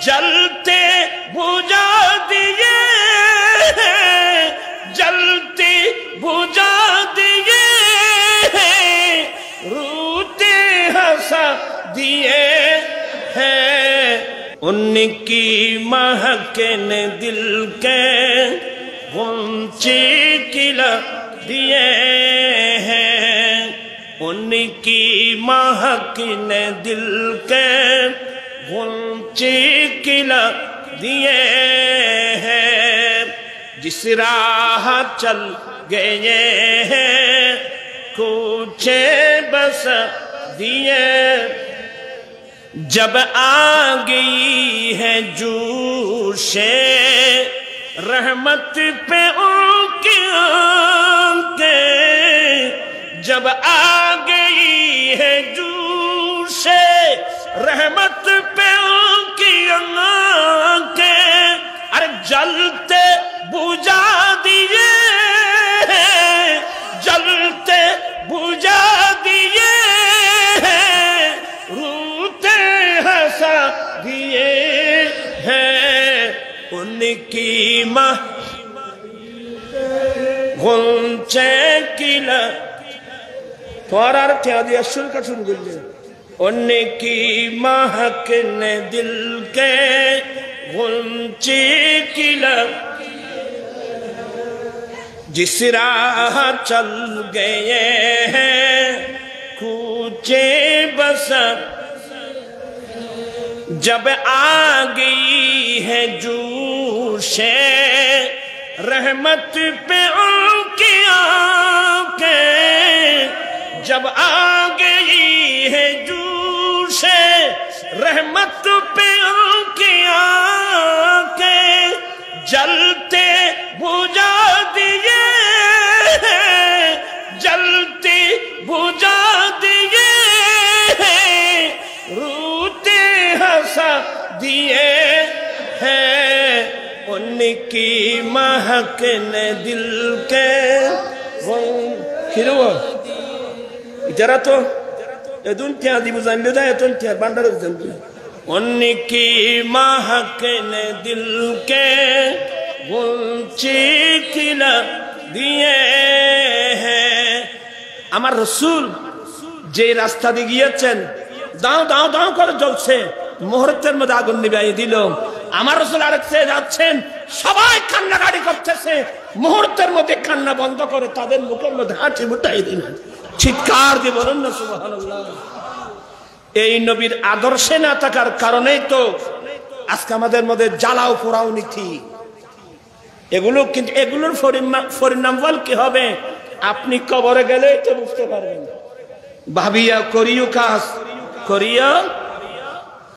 जलते बुझा दिए, जलते बुझा दिए, रूते हंसा दिए हैं। उनकी महक ने दिल के गुंचे खिला दिए हैं। उनकी महक ने दिल के गुंचे खिला दिए हैं। जिस राह चल गए हैं कुछे बस दिए। जब आ गई है जोशे रहमत पे उनकी आंखें, जब आ गई है जोशे रहमत पे उनकी आंखें। अरे जलते बुझा दिए, जलते बुझा दिए, रूते हंसा दिए हैं। उनकी माँ गुंचे किला थोड़ा अर्थ दिया शुरू का शुरू कर ले। उनकी महक ने दिल के गुंचे किला। जिस राह चल गए हैं कूचे बस, जब आ गई है जोशे रहमत पे उनकी आंखें। जब आ गई है जोशे रहमत पे उनकी आंखें। जलते बुझा दिए, जलते बुझा दिए, रूते हंसा दिए हैं। उनकी महक ने दिल के खिलवा जरा तो एदुन क्या दी बुझान ले जाए तो क्या बंदर जल्दी। उनकी महक ने दिल के गुंचे खिला दिए हैं। আমার রাসূল যে রাস্তা দিয়ে গিয়েছেন দাও দাও দাও করে জ্বলছে, মুহূর্তের মধ্যে আগুন নিভিয়ে দিল। আমার রাসূল আরেকছে যাচ্ছেন, সবাই কান্নাকাটি করতেছে, মুহূর্তের মধ্যে কান্না বন্ধ করে তাদের মুখের মধ্যে হাঁচি মুটাই দিলেন। চিৎকার দিয়ে বলেন না সুবহানাল্লাহ। এই নবীর আদর্শে না থাকার কারণেই তো আজকে আমাদের মধ্যে জ্বালাও পোড়াও নীতি এগুলো। কিন্তু এগুলোর পরিণাম ফল কি হবে আপনি কবরে গেলেই তো বুঝতে পারবেন। ভাবিয়া করিও কাজ করিয়া